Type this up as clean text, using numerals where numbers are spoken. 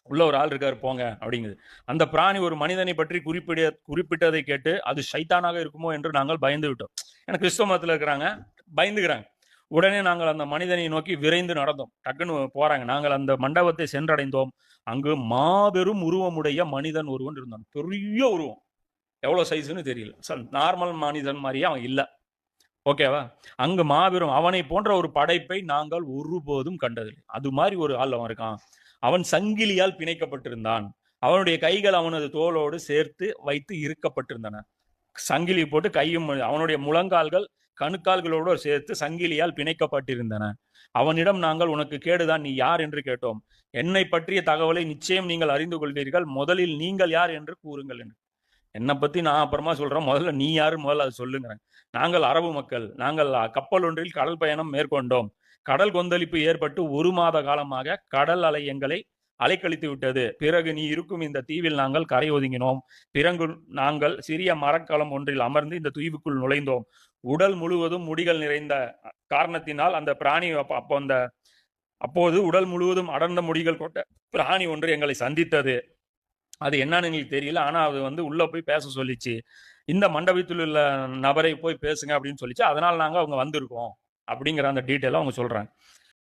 உள்ள ஒரு ஆள் இருக்காரு போங்க அப்படிங்குது. அந்த பிராணி ஒரு மனிதனை பற்றி குறிப்பிட்டதை கேட்டு அது ஷைத்தானாக இருக்குமோ என்று நாங்கள் பயந்து விட்டோம். ஏன்னா கிறிஸ்தவ மதத்தில் இருக்கிறாங்க, பயந்துக்கிறாங்க. உடனே நாங்கள் அந்த மனிதனை நோக்கி விரைந்து நடந்தோம். டக்குன்னு போறாங்க. நாங்கள் அந்த மண்டபத்தை சென்றடைந்தோம். அங்கு மாபெரும் உருவமுடைய மனிதன் ஒருவன் இருந்தான். பெரிய உருவம். எவ்வளவு சைஸ்ன்னு தெரியல. நார்மல் மனிதன் மாதிரியே அவன் இல்ல. ஓகேவா? அங்கு மாபெரும் அவனை போன்ற ஒரு படைப்பை நாங்கள் ஒருபோதும் கண்டதில்லை. அது மாதிரி ஒரு ஆள் அவன் இருக்கான். அவன் சங்கிலியால் பிணைக்கப்பட்டிருந்தான். அவனுடைய கைகள் அவனது தோளோடு சேர்த்து வைத்து இறுக்கப்பட்டிருந்தன. சங்கிலி போட்டு கையும் அவனுடைய முழங்கால்கள் கணுக்கால்களோடு சேர்த்து சங்கிலியால் பிணைக்கப்பட்டிருந்தன. அவனிடம் நாங்கள் உனக்கு கேடுதான், நீ யார் என்று கேட்டோம். என்னை பற்றிய தகவலை நிச்சயம் நீங்கள் அறிந்து கொள்வீர்கள். முதலில் நீங்கள் யார் என்று கூறுங்கள் என்று. என்னை பத்தி நான் அப்புறமா சொல்றேன். முதல்ல நீ யாரு முதல்ல அதை சொல்லுங்க. நாங்கள் அரபு மக்கள். நாங்கள் கப்பல் ஒன்றில் கடல் பயணம் மேற்கொண்டோம். கடல் கொந்தளிப்பு ஏற்பட்டு 1 மாத காலமாக கடல் அலை எங்களை அலைக்கழித்து விட்டது. பிறகு நீ இருக்கும் இந்த தீவில் நாங்கள் கரை ஒதுங்கினோம். பிறகு நாங்கள் சிறிய மரக்கலம் ஒன்றில் அமர்ந்து இந்த தீவுக்குள் நுழைந்தோம். உடல் முழுவதும் முடிகள் நிறைந்த காரணத்தினால் அந்த பிராணி அப்போது உடல் முழுவதும் அடர்ந்த முடிகள் கொண்ட பிராணி ஒன்று எங்களை சந்தித்தது. அது என்னன்னு எங்களுக்கு தெரியல. ஆனா அது உள்ள போய் பேச சொல்லிச்சு. இந்த மண்டபத்தில் உள்ள நபரை போய் பேசுங்க அப்படின்னு சொல்லிச்சு. அதனால நாங்க அவங்க வந்திருக்கோம் அப்படிங்கிற அந்த டீட்டெயில அவங்க சொல்றாங்க.